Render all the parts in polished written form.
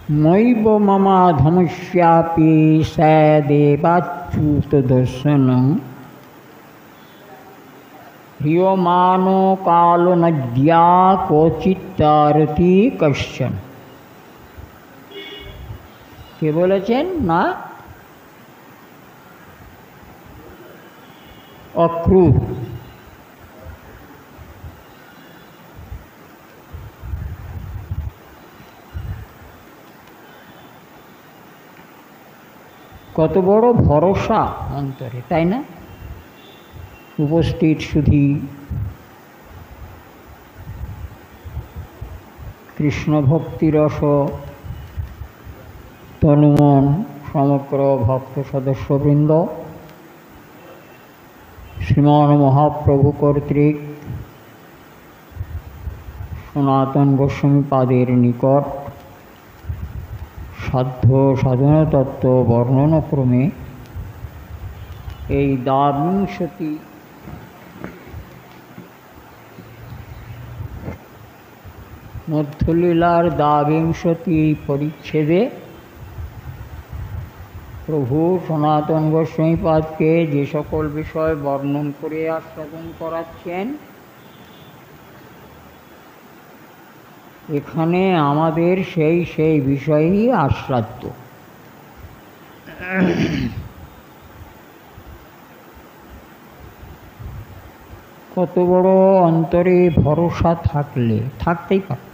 মৈব মমাধমস্যাপি সদেবাচ্যুত দর্শনং হ্রিয়মানো কালো নদ্যা কোচিত্তারতি কশ্চন। কে বলেছেন? না, অক্রূর। কত বড় ভরসা অন্তরে, তাই না? উপস্থিত শুধু কৃষ্ণ ভক্তিরস তনুমন সমগ্র ভক্ত সদস্যবৃন্দ, শ্রীমান মহাপ্রভু কর্তৃক সনাতন গোস্বামী পাদের নিকট সাধ্য সাধন তত্ত্ব বর্ণনাক্রমে এই দ্বাবিংশতি মধ্যলীলার দ্বাবিংশতি পরিচ্ছেদে প্রভু সনাতন গোস্বামীপাদকে যে সকল বিষয় বর্ণন করে আস্বাদন করাচ্ছেন, এখানে আমাদের সেই বিষয়ই আস্বাদ্য। কত বড় অন্তরে ভরসা থাকতেই পারে।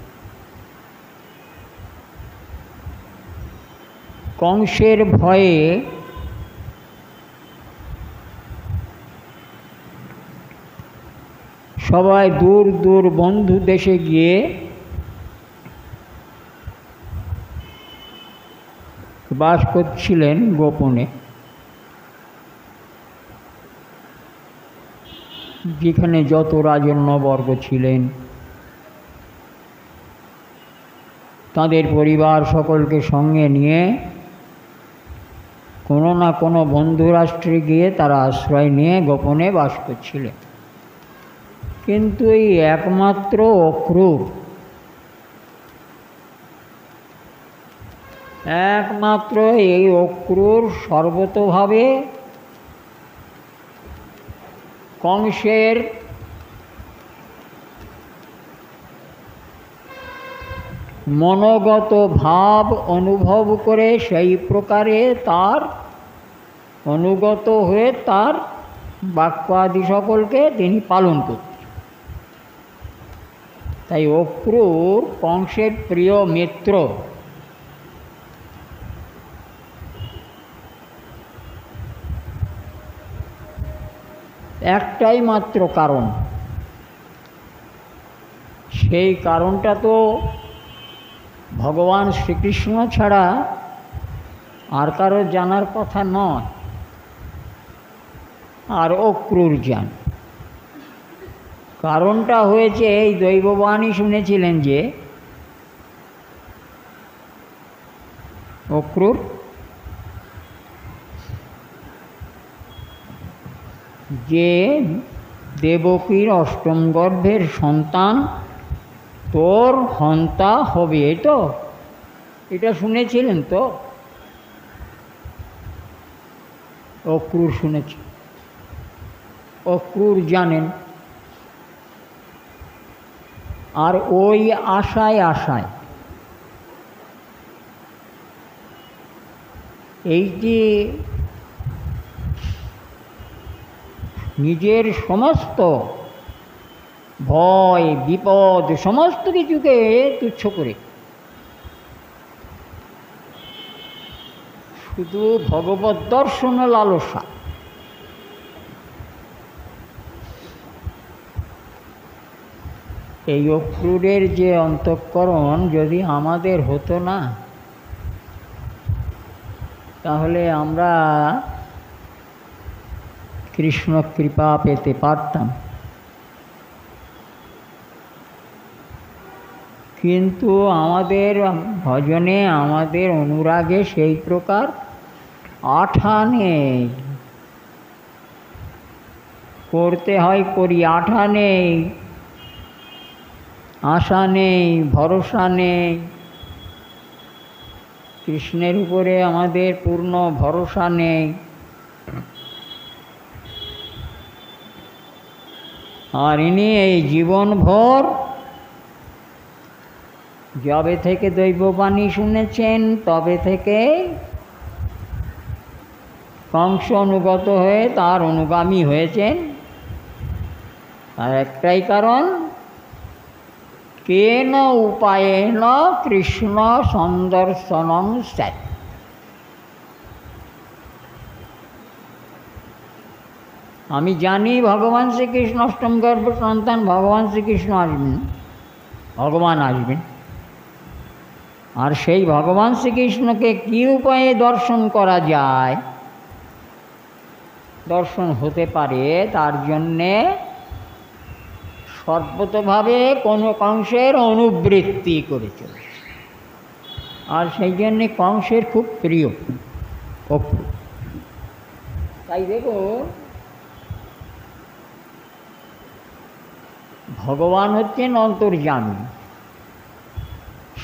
কংসের ভয়ে সবাই দূর দূর বন্ধু দেশে গিয়ে বাস করছিলেন গোপনে, যেখানে যত রাজন্যবর্গ ছিলেন তাদের পরিবার সকলকে সঙ্গে নিয়ে কোনো না কোনো বন্ধু রাষ্ট্রে গিয়ে তারা আশ্রয় নিয়ে গোপনে বাস করছিলেন। কিন্তু এই একমাত্র অক্রূর, একমাত্র এই অক্রূর সর্বতোভাবে কংসের মনোগত ভাব অনুভব করে সেই প্রকারে তার অনুগত হয়ে তার বাক্যাদি সকলকে তিনি পালন করতেন। তাই অক্রূর কংসের প্রিয় মিত্র। একটাই মাত্র কারণ, সেই কারণটা তো ভগবান শ্রীকৃষ্ণ ছাড়া আর কারো জানার কথা নয়, আর অক্রূর জান। কারণটা হয়েছে এই দৈববাণী শুনেছিলেন যে অক্রূর যে দেবকীর অষ্টম গর্ভের সন্তান তোর হন্তা হবে, তো এটা শুনেছিলেন তো? অক্রূর শুনেছে, অক্রূর জানেন। আর ওই আশায় এই যে নিজের সমস্ত ভয় বিপদ সমস্ত কিছুকে তুচ্ছ করে শুধু ভগবত দর্শন লালসা, এই অক্রূরের যে অন্তঃকরণ যদি আমাদের হতো না, তাহলে আমরা কৃষ্ণ কৃপা পেতে পারতাম। কিন্তু আমাদের ভজনে আমাদের অনুরাগে সেই প্রকার আঠা নেই, করতে হয় করি, আঠা নেই, আশা নেই, ভরসা নেই। কৃষ্ণের উপরে আমাদের পূর্ণ ভরসা নেই, আর ইনি এই জীবনভর যবে থেকে দৈববাণী শুনেছেন তবে থেকে কংস অনুগত হয়ে তার অনুগামী হয়েছেন। আর একটাই কারণ, কেন উপায়েন কৃষ্ণ সন্দর্শনং স্যাৎ। আমি জানি ভগবান শ্রীকৃষ্ণ অষ্টম গর্ভ সন্তান, ভগবান শ্রীকৃষ্ণ আসবেন, ভগবান আসবেন। আর সেই ভগবান শ্রীকৃষ্ণকে কী উপায়ে দর্শন করা যায়, দর্শন হতে পারে, তার জন্যে সর্বতভাবে কোনো কংসের অনুবৃত্তি করে চলেছে। আর সেই জন্যে কংসের খুব প্রিয় অক্রূর। তাই দেখো, ভগবান হচ্ছেন অন্তর্যামী,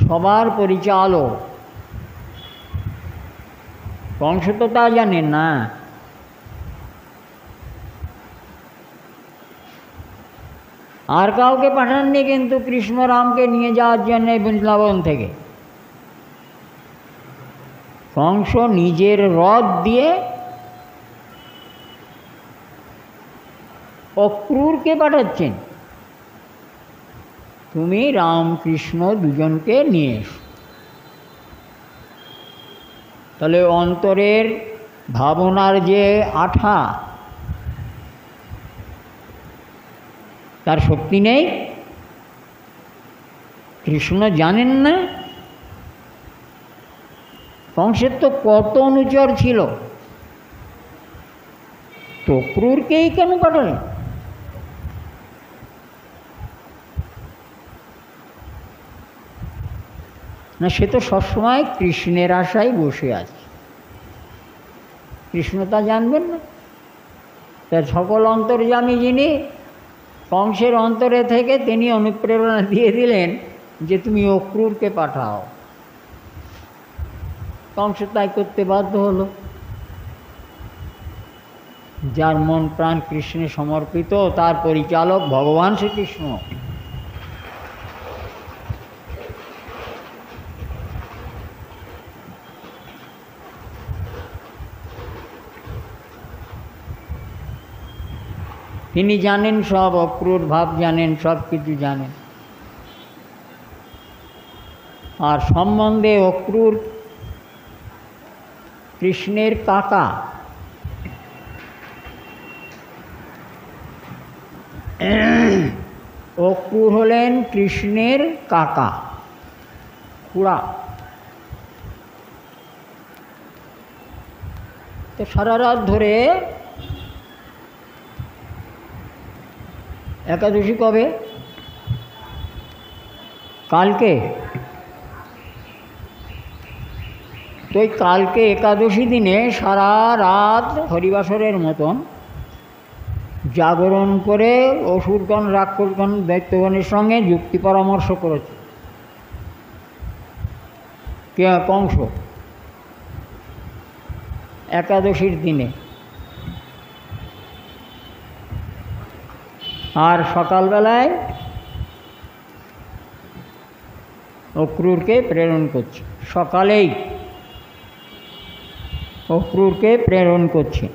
সবার পরিচালক। কংস তো তা জানেন না। আর কাউকে পাঠাননি কিন্তু কৃষ্ণ রামকে নিয়ে যাওয়ার জন্য বৃন্দাবন থেকে। কংস নিজের রথ দিয়ে অক্রূরকে পাঠাচ্ছেন, তুমি রামকৃষ্ণ দুজনকে নিয়ে এসো। তাহলে অন্তরের ভাবনার যে আঠা, তার শক্তি নেই, কৃষ্ণ জানেন না। কংসের তো কত অনুচর ছিল, তো অক্রূরকেই কেন পাঠালেন? না, সে তো সবসময় কৃষ্ণের আশায় বসে আছে। কৃষ্ণ তা জানবেন না? তার সকল অন্তর্যামী যিনি, কংসের অন্তরে থেকে তিনি অনুপ্রেরণা দিয়ে দিলেন যে তুমি অক্রূরকে পাঠাও। কংস তাই করতে বাধ্য হলো। যার মন প্রাণ কৃষ্ণে সমর্পিত, তার পরিচালক ভগবান শ্রীকৃষ্ণ। তিনি জানেন সব, অক্রূর ভাব জানেন, সব কিছু জানেন। আর সম্বন্ধে অক্রূর কৃষ্ণের কাকা। অক্রূর হলেন কৃষ্ণের কাকা, খুড়া। তো সারা রাত ধরে, একাদশী কবে? কালকে। তো ওই কালকে একাদশী দিনে সারা রাত হরিবাসরের মতন জাগরণ করে অসুরগণ, রাক্ষসগণ, দৈত্যগণের সঙ্গে যুক্তি পরামর্শ করেছে কে? কংস। একাদশীর দিনে। আর সকালবেলায় অক্রূরকে প্রেরণ করছে, সকালেই অক্রূরকে প্রেরণ করছে।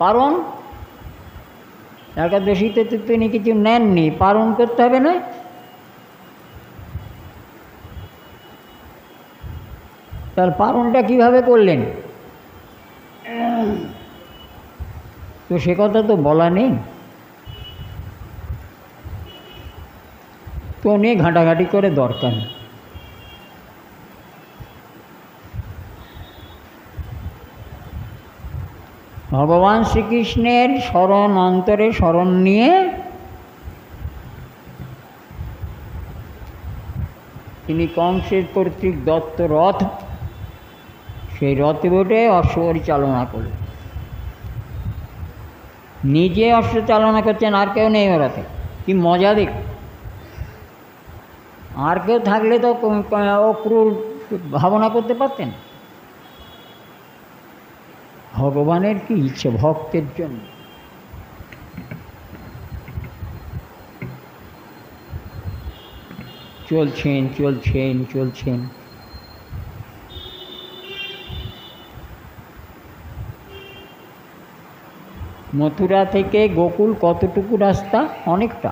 পারণ, একাদশীতে তো তিনি কিছু নেননি, পারণ করতে হবে না? তার পারণটা কীভাবে করলেন? তো সে কথা তো বলা নেই, তো নিয়ে ঘাঁটাঘাঁটি করে দরকার নেই। ভগবান শ্রীকৃষ্ণের শরণ, অন্তরে শরণ নিয়ে তিনি কংসের কর্তৃক দত্ত রথ, সেই রথে বটে অশ্ব পরিচালনা করলেন। নিজে অশ্ব চালনা করছেন, আর কেউ নেই ওরাতে। কি মজা দেখ! আর কেউ থাকলে তো অক্রূর ভাবনা করতে পারতেন। ভগবানের কি ইচ্ছে ভক্তের জন্য। চলছেন চলছেন চলছেন। মথুরা থেকে গোকুল কতটুকু রাস্তা? অনেকটা,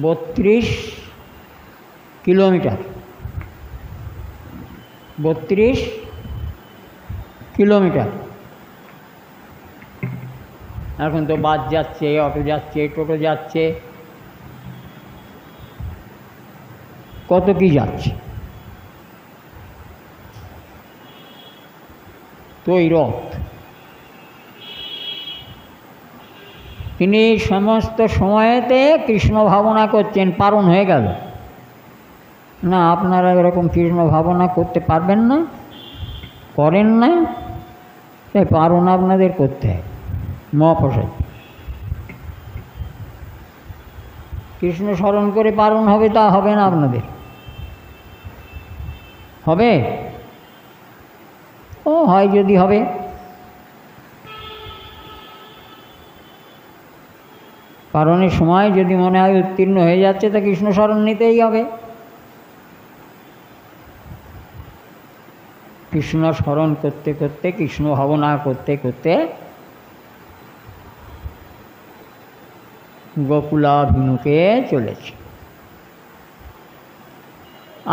32 কিলোমিটার। 32 কিলোমিটার। এখন তো বাস যাচ্ছে, অটো যাচ্ছে, টোটো যাচ্ছে, কত কি যাচ্ছে। তো এই রথ তিনি সমস্ত সময়েতে কৃষ্ণ ভাবনা করছেন। পারণ হয়ে গেল না? আপনারা এরকম কৃষ্ণ ভাবনা করতে পারবেন না, করেন না, তাই পারণ আপনাদের করতে হয়। মহাপ্রসাদ কৃষ্ণ স্মরণ করে পারণ হবে, তা হবে না আপনাদের? হবে? ও হয় যদি হবে। পারণের সময় যদি মনে হয় উত্তীর্ণ হয়ে যাচ্ছে, তা কৃষ্ণ স্মরণ নিতেই হবে। কৃষ্ণ স্মরণ করতে করতে, কৃষ্ণ ভাবনা করতে করতে গোকুলাভিমুখে চলেছে।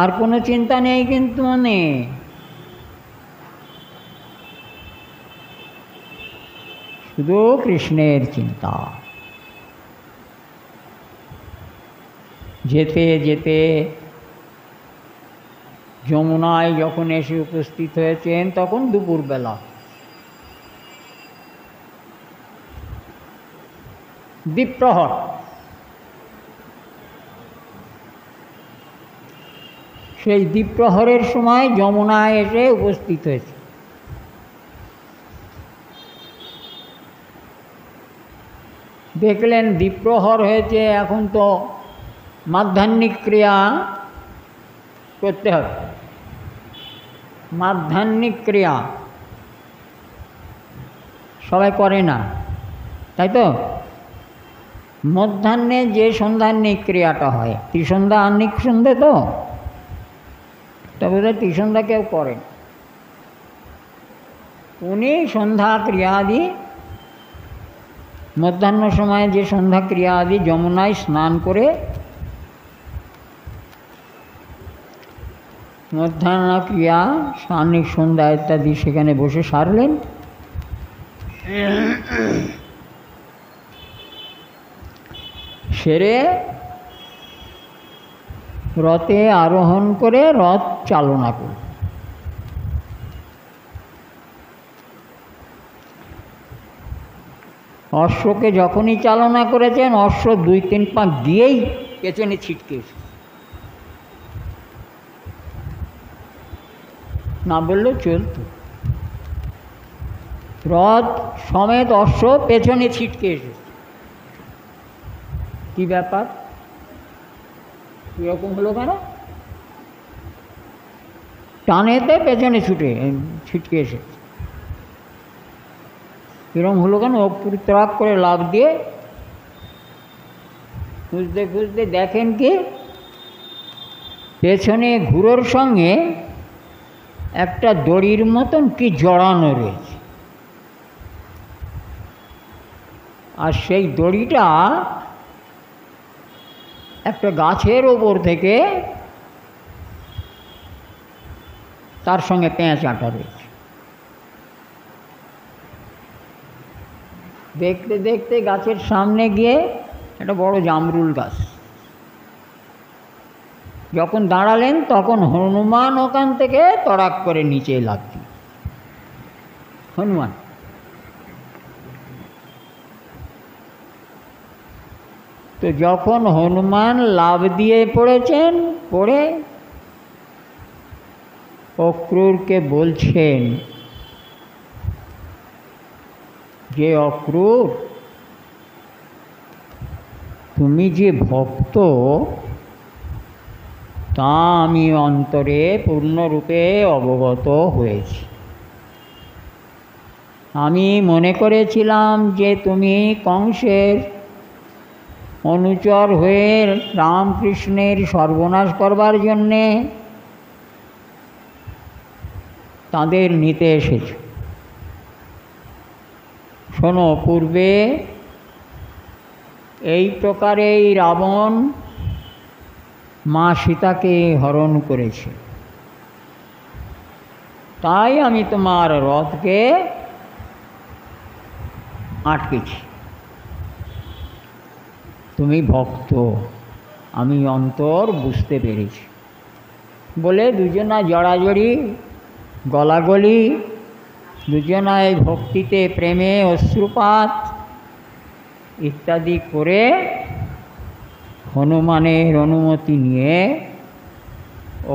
আর কোনো চিন্তা নেই কিন্তু মনে। শুধু কৃষ্ণের চিন্তা। যেতে যেতে যমুনায় যখন এসে উপস্থিত হয়েছেন, তখন দুপুরবেলা। দ্বীপ্রহর। সেই দ্বীপ্রহরের সময় যমুনায় এসে উপস্থিত হয়েছে। দেখলেন দ্বীপ্রহর হয়েছে, এখন তো মাধ্যাহ্নিক ক্রিয়া করতে হবে। মাধ্যাহ্নিক ক্রিয়া সবাই করে না, তাই তো? মধ্যাহ্নে যে সন্ধ্যাহ্নিক ক্রিয়াটা হয়, ত্রিসন্ধ্যা আহ্নিক সন্ধ্যে, তো তবে ত্রিসন্ধ্যা কেউ করেন। উনি সন্ধ্যা ক্রিয়া আদি, মধ্যাহ্ন সময়ে যে সন্ধ্যা ক্রিয়া আদি যমুনায় স্নান করে মধ্যাহ্ন ক্রিয়া, স্নানিক সন্ধ্যা ইত্যাদি সেখানে বসে সারলেন। সেরে রথে আরোহণ করে রথ চালনা করল। অশ্বকে যখনই চালনা করেছেন, অশ্ব 2-3 পাক দিয়েই পেছনে ছিটকে এসেছে। না বললেও চলত। রথ সমেত অশ্ব পেছনে ছিটকে এসেছে। কি ব্যাপার? এরকম হলো কেন? টানেতে পেছনে ছিটকে এসেছে। এরকম হলো কেন? অক্রূর ত্রাগ করে লাফ দিয়ে খুঁজতে খুঁজতে দেখেন কি পেছনে ঘুরোর সঙ্গে একটা দড়ির মতন কি জড়ানো রয়েছে। আর সেই দড়িটা একটা গাছের ওপর থেকে তার সঙ্গে পেঁচ আটা রয়েছে। দেখতে দেখতে গাছের সামনে গিয়ে একটা বড় জামরুল গাছ। যখন দাঁড়ালেন তখন হনুমান ওখান থেকে তড়াক করে নিচে লাফ দিল। হনুমান তো যখন হনুমান লাফ দিয়ে পড়েছেন, পড়ে অক্রূরকে বলছেন যে অক্রূর, তুমি যে ভক্ত, তা আমি অন্তরে পূর্ণরূপে অবগত হয়েছি। আমি মনে করেছিলাম যে তুমি কংসের অনুচর হয়ে রামকৃষ্ণের সর্বনাশ করবার জন্যে তাদের নিতে এসেছ। শোনো, পূর্বে এই প্রকারেই রাবণ মা সীতাকে হরণ করেছে, তাই আমি তোমার রথকে আটকেছি। তুমি ভক্ত, আমি অন্তর বুঝতে পেরেছি বলে দুজনা জড়াজড়ি, গলাগলি, দুজনায় ভক্তিতে প্রেমে অশ্রুপাত ইত্যাদি করে হনুমানের অনুমতি নিয়ে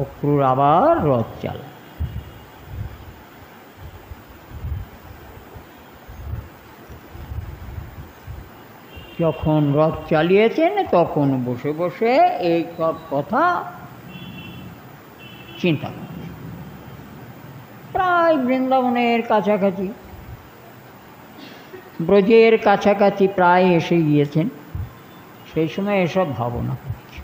অক্রূর আবার রথ চালায়। যখন রথ চালিয়েছেন তখন বসে বসে এই সব কথা চিন্তা করছে। প্রায় বৃন্দাবনের কাছাকাছি, ব্রজের কাছাকাছি প্রায় এসে গিয়েছেন। সেই সময় এসব ভাবনা করছে।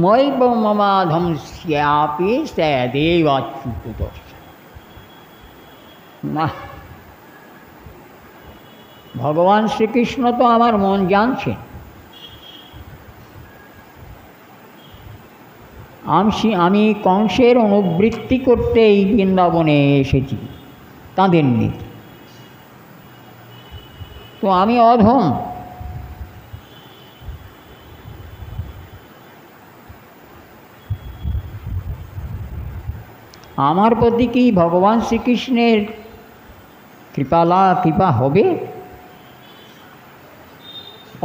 মৈব মমাধমস্যাপি সদেবাচ্যুত দর্শন। না, ভগবান শ্রীকৃষ্ণ তো আমার মন জানছেন। আমি কংসের অনুবৃত্তি করতে এই বৃন্দাবনে এসেছি তাঁদের নিয়ে। তো আমি অধম, আমার প্রতি কি ভগবান শ্রীকৃষ্ণের কৃপা হবে?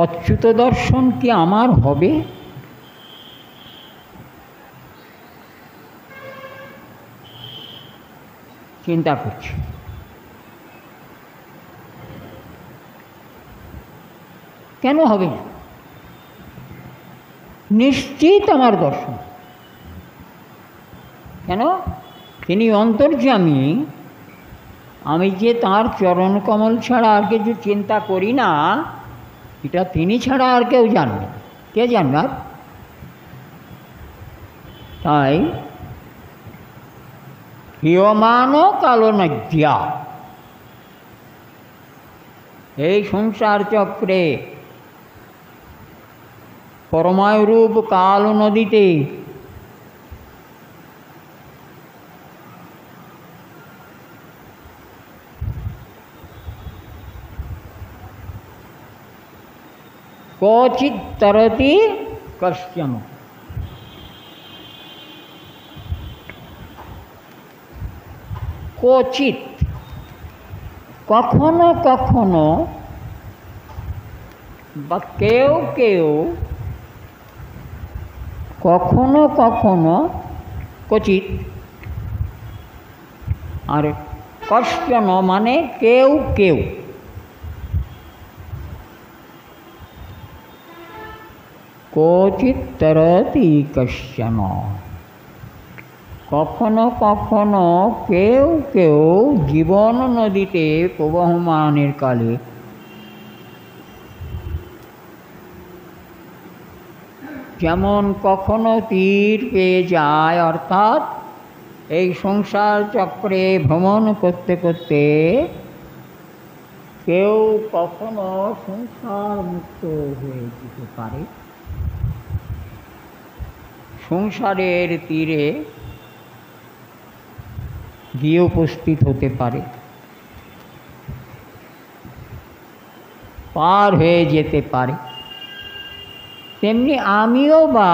অচ্যুত দর্শন কি আমার হবে? চিন্তা করছি। কেন হবে না? নিশ্চিত আমার দর্শন। কেন? তিনি অন্তর্যামী। আমি যে তাঁর চরণ কমল ছাড়া আর কিছু চিন্তা করি না, এটা তিনি ছাড়া আর কেউ জানবে না। কে জানবে? তাই হিয়মান কালনজ্ঞা, এই সংসার চক্রে পরমায়ুরূপ কাল নদীতে क्वचित् तरति कश्चन। क्वचित् कखनो कखनो বা কেউ কেউ, কখনো কখনো, ক্বচিৎ। আর কশ্চন মানে কেউ কেউ। क्वचित् तरति कश्चन, কখনো কখনো কেউ কেউ জীবন নদীতে প্রবহমানের কালে যেমন কখনো তীর পেয়ে যায়, অর্থাৎ এই সংসার চক্রে ভ্রমণ করতে করতে কেউ কখনো সংসার মুক্ত হয়ে যেতে পারে, সংসারের তীরে গিয়ে উপস্থিত হতে পারে, পার হয়ে যেতে পারে। তেমনি আমিও বা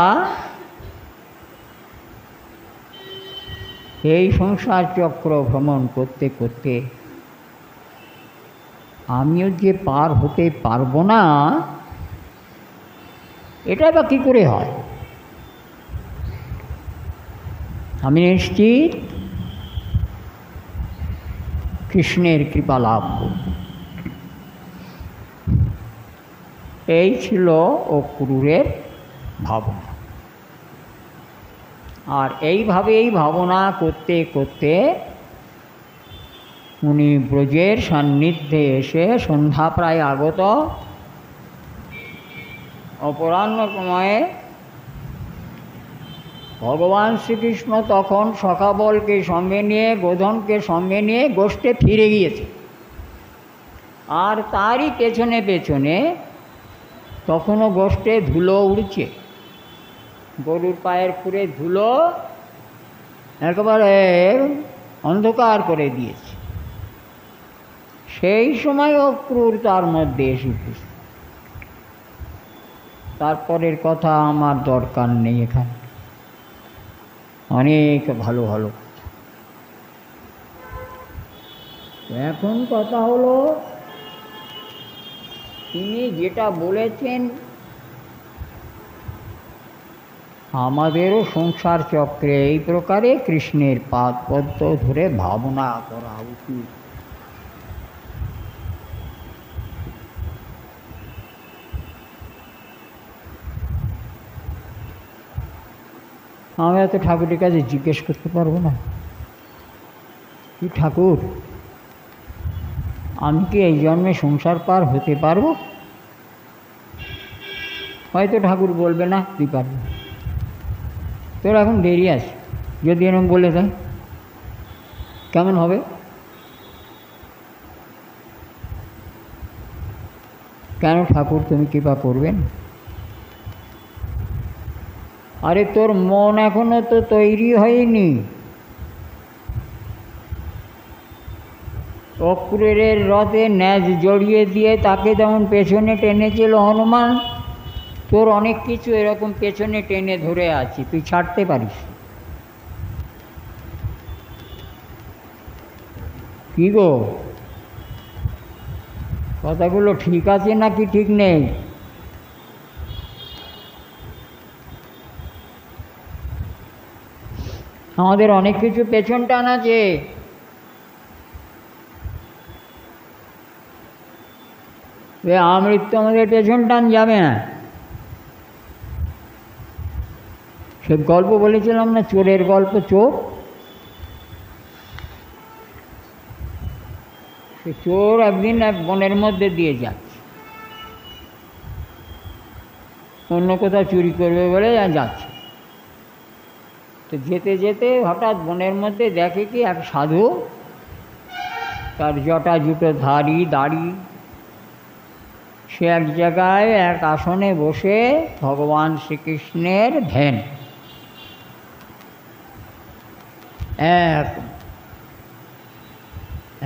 এই সংসার চক্র ভ্রমণ করতে করতে আমিও যে পার হতে পারবো না, এটা বা কী করে হয়? আমি নিশ্চিত কৃষ্ণের কৃপা লাভ করব। এই ছিল অক্রূরের ভাবনা। আর এইভাবেই ভাবনা করতে করতে উনি ব্রজের সান্নিধ্যে এসে সন্ধ্যা প্রায় আগত। অপরাহ্ন সময়ে ভগবান শ্রীকৃষ্ণ তখন সখাবলকে সঙ্গে নিয়ে, গোধনকে সঙ্গে নিয়ে গোষ্ঠে ফিরে গিয়েছে। আর তারই পেছনে পেছনে তখনও গোষ্ঠে ধুলো উড়ছে, গরুর পায়ের খুঁড়ে ধুলো একেবারে অন্ধকার করে দিয়েছে। সেই সময় অক্রূর তার মধ্যে এসে উপস্থিত। তারপরের কথা আমার দরকার নেই, এখানে অনেক ভালো ভালো কথা। এখন কথা হলো, তিনি যেটা বলেছেন আমাদেরও সংসার চক্রে এই প্রকারে কৃষ্ণের পাদপদ্ম ধরে ভাবনা করা উচিত। আমরা তো ঠাকুরের কাছে জিজ্ঞেস করতে পারবো না, কি ঠাকুর আমি কি এই জন্মে সংসার পার হতে পারবো? হয়তো ঠাকুর বলবে না তুই পারবি, তোর এখন দেরি আছে। যদি এরকম বলে দেয় কেমন হবে? কেন ঠাকুর তুমি কৃপা করবেন? আরে তোর মন এখনো তো তৈরি হয়নি। অক্রূরের রথে ন্যাজ জড়িয়ে দিয়ে তাকে যেমন পেছনে টেনেছিল হনুমান, তোর অনেক কিছু এরকম পেছনে টেনে ধরে আছি, তুই ছাড়তে পারিস। কি গো, কথাগুলো ঠিক আছে নাকি ঠিক নেই? আমাদের অনেক কিছু পেছন টান আছে। আমৃত্যু আমাদের পেছন টান যাবে না। সে গল্প বলেছিলাম না, চোরের গল্প। চোর, সে চোর একদিন এক বনের মধ্যে দিয়ে যাচ্ছে, অন্য কোথাও চুরি করবে বলে যাচ্ছে। তো যেতে যেতে হঠাৎ বনের মধ্যে দেখে কি এক সাধু, তার জটা জুটো ধারি দাড়ি, সে এক জায়গায় এক আসনে বসে ভগবান শ্রীকৃষ্ণের ধ্যান।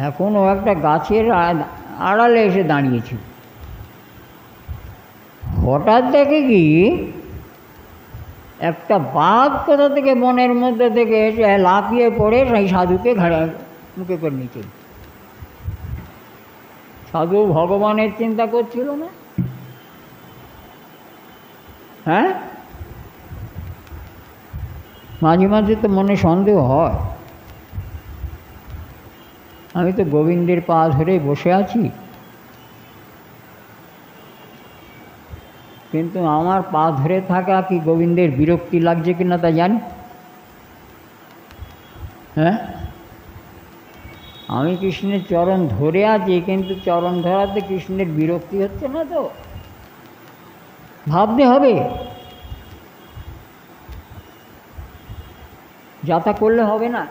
এখন ও একটা গাছের আড়ালে এসে দাঁড়িয়েছিল। হঠাৎ দেখে কি একটা বাঘ কোথা থেকে বনের মধ্যে থেকে এসে লাফিয়ে পড়ে সেই সাধুকে ঘাড়ে মুখে করে নিচে। সাধু ভগবানের চিন্তা করছিল না? হ্যাঁ, মাঝে মাঝে তো মনে সন্দেহ হয়, আমি তো গোবিন্দের পা ধরে বসে আছি, কিন্তু আমার পা ধরে থাকা কি গোবিন্দের বিরক্তি লাগছে কিনা তা জানি। হ্যাঁ, আমি কৃষ্ণের চরণ ধরে আছি, কিন্তু চরণ ধরাতে কৃষ্ণের বিরক্তি হচ্ছে না তো? ভাবতে হবে, যাতা করলে হবে না।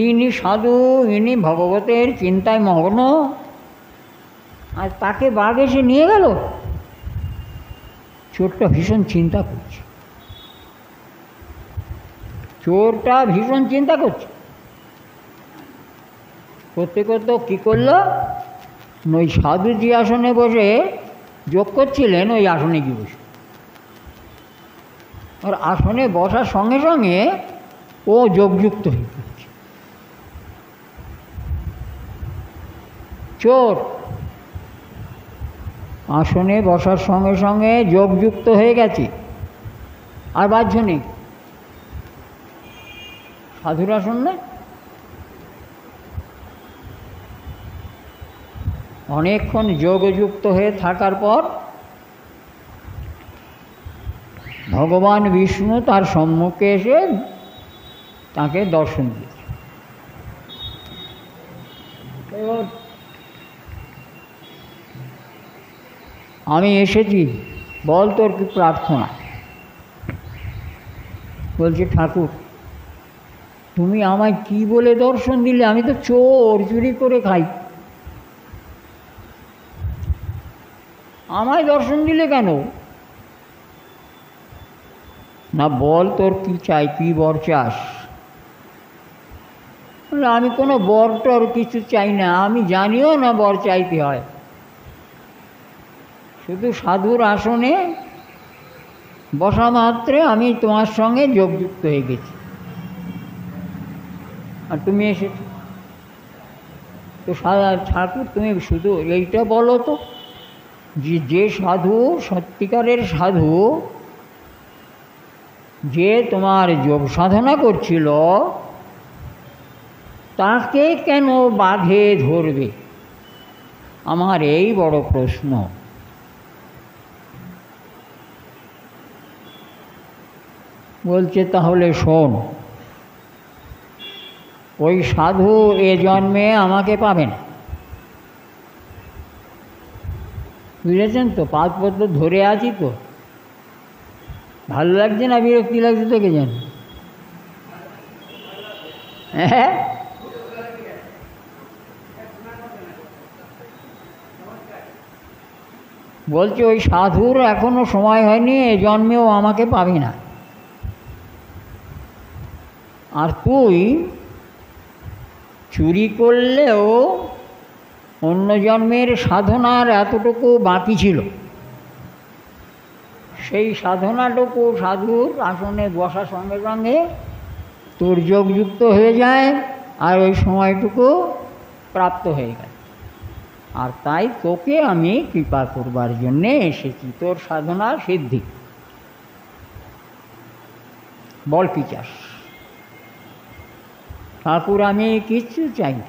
ইনি সাধু, ইনি ভগবতের চিন্তায় মগ্ন, আর তাকে বাঘ এসে নিয়ে গেল। চোরটা ভীষণ চিন্তা করছে, চোরটা ভীষণ চিন্তা করছে। করতে করতে কী করলো, ওই সাধু যে আসনে বসে যোগ করছিলেন ওই আসনে গিয়ে বসে। আর আসনে বসার সঙ্গে সঙ্গে ও যোগযুক্ত হয়ে পড়ছে। চোর আসনে বসার সঙ্গে সঙ্গে যোগযুক্ত হয়ে গেছে, আর বাহ্য নেই। সাধুরা শুনলে অনেকক্ষণ যোগযুক্ত হয়ে থাকার পর ভগবান বিষ্ণু তার সম্মুখে এসে তাকে দর্শন দিয়েছে। আমি এসেছি, বল তোর কি প্রার্থনা। বলছে, ঠাকুর তুমি আমায় কি বলে দর্শন দিলে? আমি তো চোর, চুরি করে খাই, আমায় দর্শন দিলে কেন? না বল তোর কি চাই, কি বর চাস? আমি কোনো বর টর কিছু চাই না, আমি জানিও না বর চাইতে হয়, শুধু সাধুর আসনে বসা মাত্রে আমি তোমার সঙ্গে যোগযুক্ত হয়ে গেছি, আর তুমি এসেছো। তো ঠাকুর তুমি শুধু এইটা বলো তো, যে সাধু সত্যিকারের সাধু, যে তোমার যোগ সাধনা করছিল, তাকে কেন বাঁধে ধরবে? আমার এই বড় প্রশ্ন। বলছে, তাহলে শোন, ওই সাধু এ জন্মে আমাকে পাবে না, বুঝেছেন তো? পাদপত্র ধরে আছি তো, ভালো লাগছে না বিরক্তি লাগছে তোকে যেন? হ্যাঁ, বলছে ওই সাধুর এখনো সময় হয়নি, এ জন্মেও আমাকে পাবি না। আর তুই চুরি করলেও অন্য জন্মের সাধনার এতটুকু বাকি ছিল, সেই সাধনাটুকু সাধুর আসনে বসার সঙ্গে সঙ্গে তোর যোগযুক্ত হয়ে যায়, আর ওই সময়টুকু প্রাপ্ত হয়ে গেল। আর তাই তোকে আমি কৃপা করবার জন্যে এসেছি, তোর সাধনার সিদ্ধি। বল কি চাস? ঠাকুর আমি কিচ্ছু চাই না।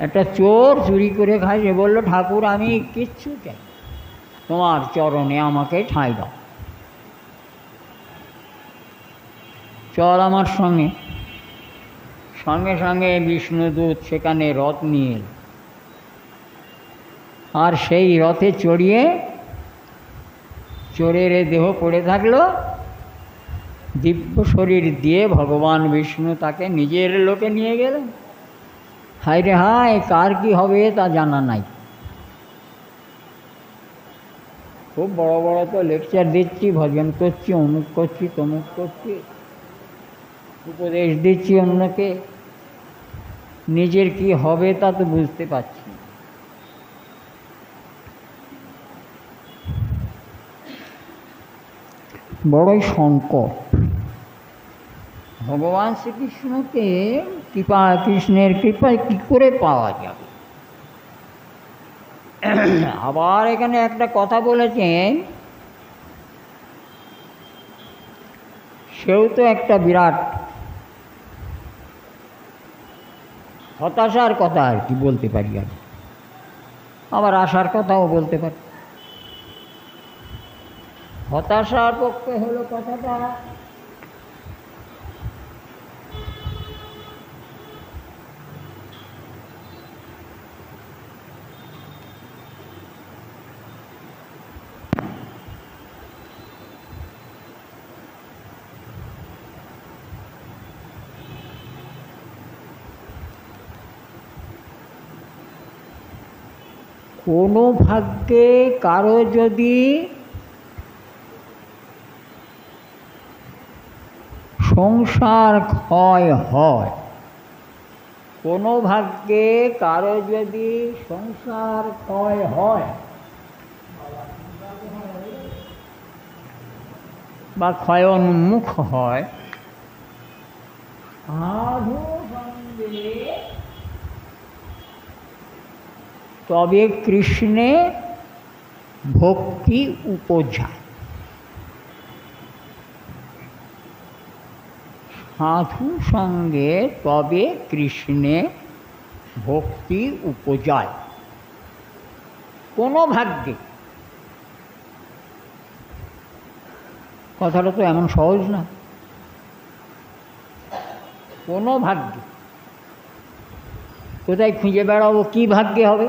একটা চোর চুরি করে খায়, সে বললো, ঠাকুর আমি কিচ্ছু চাই, তোমার চরণে আমাকে ঠাঁই দাও, চল আমার সঙ্গে। সঙ্গে সঙ্গে বিষ্ণুদূত সেখানে রথ নিয়ে এল, আর সেই রথে চড়িয়ে চোরের দেহ পড়ে থাকলো, দিব্য শরীর দিয়ে ভগবান বিষ্ণু তাকে নিজের লোকে নিয়ে গেলেন। হায় রে হায়, কার কি হবে তা জানা নাই। খুব বড় বড় তো লেকচার দিচ্ছি, ভজন করছি, অমুক করছি, তমুক করছি, উপদেশ দিচ্ছি অন্যকে, নিজের কি হবে তা তো বুঝতে পারছি না। বড়ই সংকট। ভগবান শ্রীকৃষ্ণকে কৃষ্ণের কৃপায় কী করে পাওয়া যাবে? আবার এখানে একটা কথা বলেছেন, সেও তো একটা বিরাট হতাশার কথা আর কি বলতে পারি, আমি আবার আশার কথাও বলতে পারি। হতাশার পক্ষে হলো কথাটা, কোনো ভাগ্যে কারো যদি সংসার ক্ষয় হয়, কোনো ভাগ্যে কারো যদি সংসার ক্ষয় হয় বা ক্ষয়োন্মুখ হয়, সাধু সঙ্গে তবে কৃষ্ণে ভক্তি উপজায়। সাধু সঙ্গে তবে কৃষ্ণে ভক্তি উপজায়। কোনো ভাগ্যে, কথাটা তো এমন সহজ না, কোনো ভাগ্যে। কোথায় খুঁজে বেড়াবো কী ভাগ্যে হবে,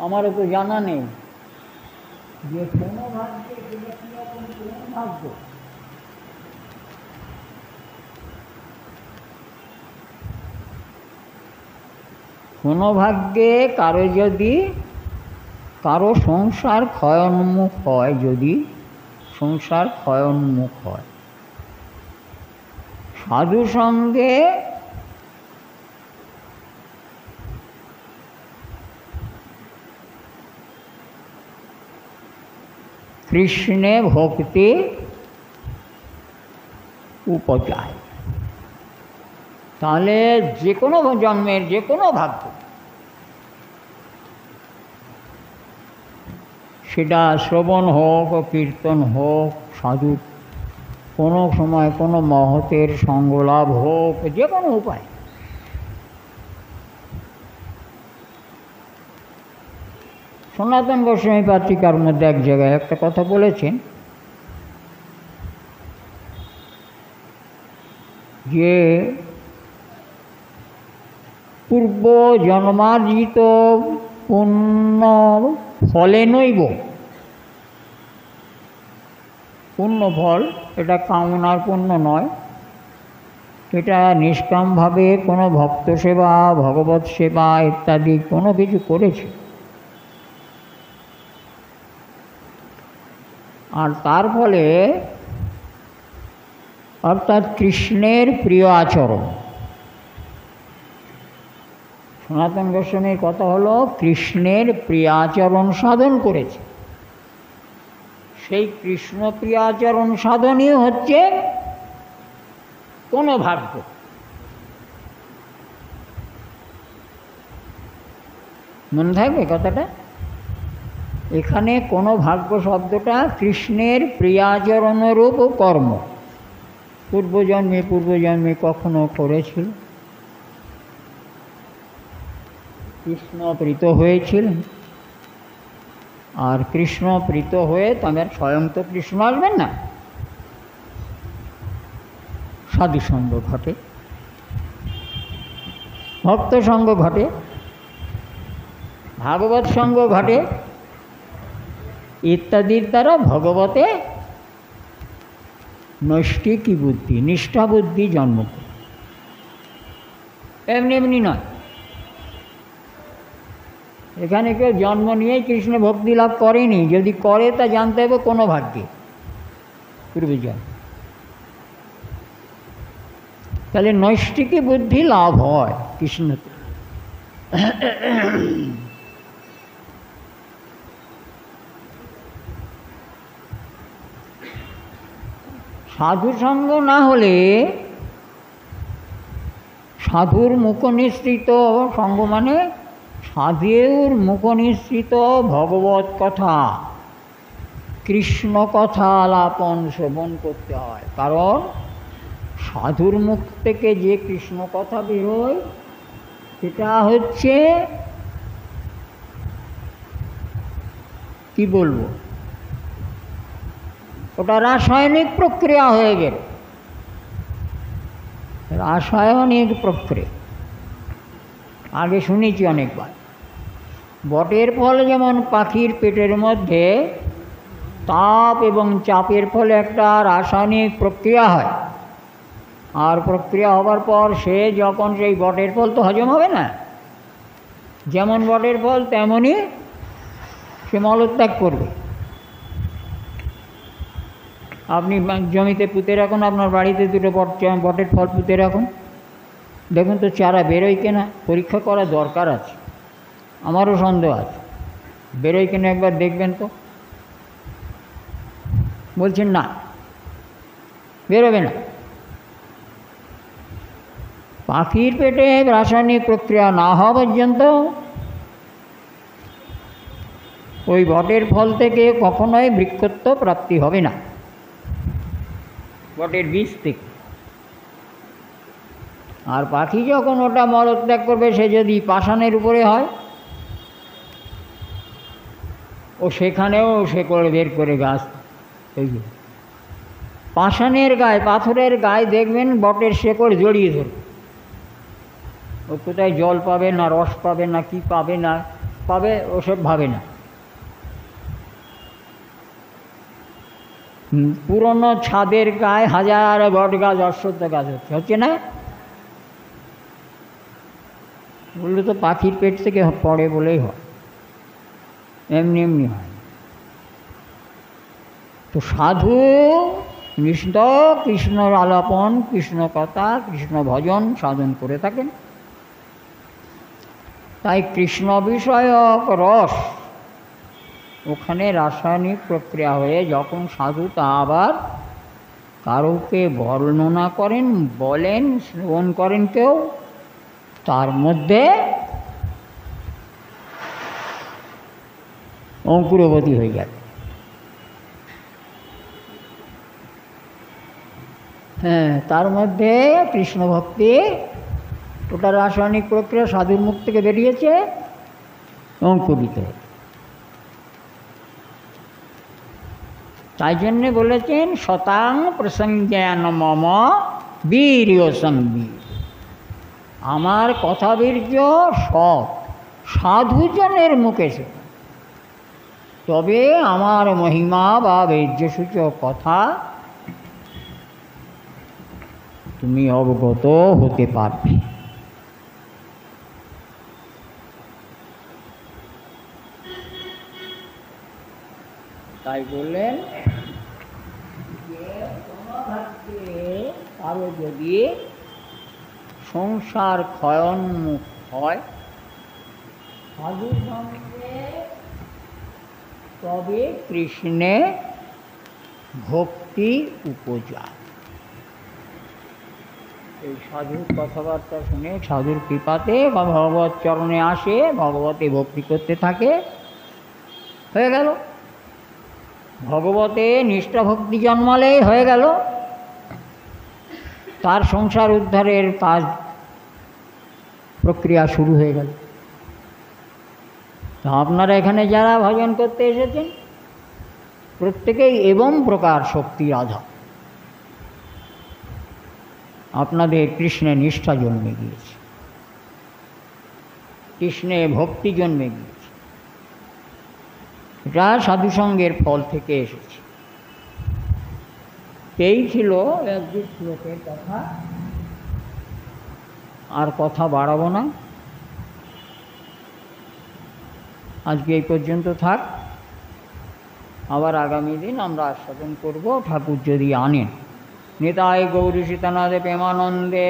আমারও তো জানা নেই যে কোনো ভাগ্যে সেটা কীরকম কোন ভাগ্য। কোনো ভাগ্যে কারো যদি কারো সংসার ক্ষয়োন্মুখ হয়, যদি সংসার ক্ষয়োন্মুখ হয়, সাধু সঙ্গে কৃষ্ণে ভক্তি উপজায়, তাহলে যে কোনো জন্মের যে কোনো ভাগ্য, সেটা শ্রবণ হোক, কীর্তন হোক, সাধু কোনো সময় কোনো মহতের সঙ্গলাভ হোক, যে কোনো উপায়, সনাতন গোস্বামী পত্রিকার মধ্যে এক জায়গায় একটা কথা বলেছেন যে পূর্ব জন্মার্জিত পুণ্য ফলে নৈব, পুণ্য ফল এটা কামনার পুণ্য নয়, এটা নিষ্কামভাবে কোনো ভক্ত সেবা, ভগবত সেবা ইত্যাদি কোনো কিছু করেছে, আর তার ফলে অর্থাৎ কৃষ্ণের প্রিয় আচরণ। সনাতন গোস্বামীর কথা হলো কৃষ্ণের প্রিয় আচরণ সাধন করেছে, সেই কৃষ্ণ প্রিয় আচরণ সাধনই হচ্ছে কোনো ভাগ্য। মনে থাকবে কথাটা, এখানে কোনো ভাগ্য শব্দটা কৃষ্ণের প্রিয়াচরণরূপ কর্ম পূর্বজন্মে কখনো করেছিল, কৃষ্ণ প্রীত হয়েছিলেন, আর কৃষ্ণ প্রীত হয়ে তাদের স্বয়ং তো কৃষ্ণ আসবেন না, সাধু সঙ্গ ঘটে, ভক্ত সঙ্গ ঘটে, ভাগবত সঙ্গ ঘটে, ইত্যাদির দ্বারা ভগবতে নৈষ্ঠিকী বুদ্ধি, নিষ্ঠা বুদ্ধি জন্ম করে, এমনি এমনি নয়। এখানে কেউ জন্ম নিয়েই কৃষ্ণ ভক্তি লাভ করেনি, যদি করে তা জানতে হবে কোনো ভাগ্যে পূর্বজন্ম, তাহলে নৈষ্ঠিকী বুদ্ধি লাভ হয় কৃষ্ণতে। সাধু সঙ্গ না হলে, সাধুর মুখনিসৃত সঙ্গ মানে সাধুর মুখনিসৃত ভগবত কথা, কৃষ্ণ কথা আলাপন শ্রবণ করতে হয়, কারণ সাধুর মুখ থেকে যে কৃষ্ণ কথা বেরোয় সেটা হচ্ছে কি বলবো, ওটা রাসায়নিক প্রক্রিয়া হয়ে গেল, রাসায়নিক প্রক্রিয়া। আগে শুনেছি অনেকবার, বটের ফল যেমন পাখির পেটের মধ্যে তাপ এবং চাপের ফলে একটা রাসায়নিক প্রক্রিয়া হয়, আর প্রক্রিয়া হবার পর সে যখন সেই বটের ফল তো হজম হবে না, যেমন বটের ফল তেমনই সে মলত্যাগ করবে। আপনি জমিতে পুঁতে রাখুন, আপনার বাড়িতে দুটো বটের ফল পুঁতে রাখুন, দেখুন তো চারা বেরোয় কিনা, পরীক্ষা করা দরকার আছে, আমারও সন্দেহ আছে, বেরোয় কিনা একবার দেখবেন তো। বলছেন না, বেরোবে না। পাখির পেটে রাসায়নিক প্রক্রিয়া না হওয়া পর্যন্ত ওই বটের ফল থেকে কখনোই বৃক্ষত্ব প্রাপ্তি হবে না। বটের বীজ থেকে। আর পাখি যখন ওটা মলত্যাগ করবে, সে যদি পাষাণের উপরে হয়, ও সেখানেও সে করে বের করে গাছ তৈরি। পাষাণের গায়ে, পাথরের গায়ে দেখবেন বটের শেকড় জড়িয়ে ধরবে। ও কোথায় জল পাবে না, রস পাবে না, কি পাবে না পাবে, ওসব ভাবে না। পুরনো ছাদের গায়ে হাজার বট গাছ, অশ্বত্থ গাছ হচ্ছে না, বললে তো পাখির পেট থেকে পড়ে বলেই হয়, এমনি এমনি হয়। তো সাধু নিষ্ঠ কৃষ্ণর আলাপন, কৃষ্ণ কথা, কৃষ্ণ ভজন সাধন করে থাকেন। তাই কৃষ্ণ বিষয়ক রস ওখানে রাসায়নিক প্রক্রিয়া হয়ে যখন সাধু তা আবার কারোকে বর্ণনা করেন, বলেন, শ্রবণ করেন কেউ, তার মধ্যে অঙ্কুরবতী হয়ে যায়। হ্যাঁ, তার মধ্যে কৃষ্ণ ভক্তি, ওটা রাসায়নিক প্রক্রিয়া সাধুর মুখ থেকে বেরিয়েছে, অঙ্কুরিত। তাই জন্যে বলেছেন শতাং প্রসঙ্গান মম বীর্য সংবীর। আমার কথা বীর্য সব সাধুজনের মুখে সে, তবে আমার মহিমা বা বীর্যসূচক কথা তুমি অবগত হতে পারবে। তাই বললেন যে কারো যদি সংসার ক্ষয়োন্মুখ হয়, সাধু সঙ্গে তবে কৃষ্ণে ভক্তি উপজায়। এই সাধুর কথাবার্তা শুনে, সাধুর কৃপাতে বা ভগবত চরণে আসে, ভগবতে ভক্তি করতে থাকে, হয়ে গেল। ভগবতে নিষ্ঠা ভক্তি জন্মালেই হয়ে গেল, তার সংসার উদ্ধারের কাজ প্রক্রিয়া শুরু হয়ে গেল। তো আপনারা এখানে যারা ভজন করতে এসেছেন, প্রত্যেকেই এবং প্রকার শক্তির আধার। আপনাদের কৃষ্ণে নিষ্ঠা জন্মে গিয়েছে, কৃষ্ণে ভক্তি জন্মে গিয়েছে, এটা সাধুসঙ্গের ফল থেকে এসেছে। এই ছিল একটি শ্লোকের কথা, আর কথা বাড়াবো না, আজকে এই পর্যন্ত থাক। আবার আগামী দিন আমরা আস্বাদন করব, ঠাকুর যদি আনেন। নিতাই গৌরী সীতানাথে প্রেমানন্দে।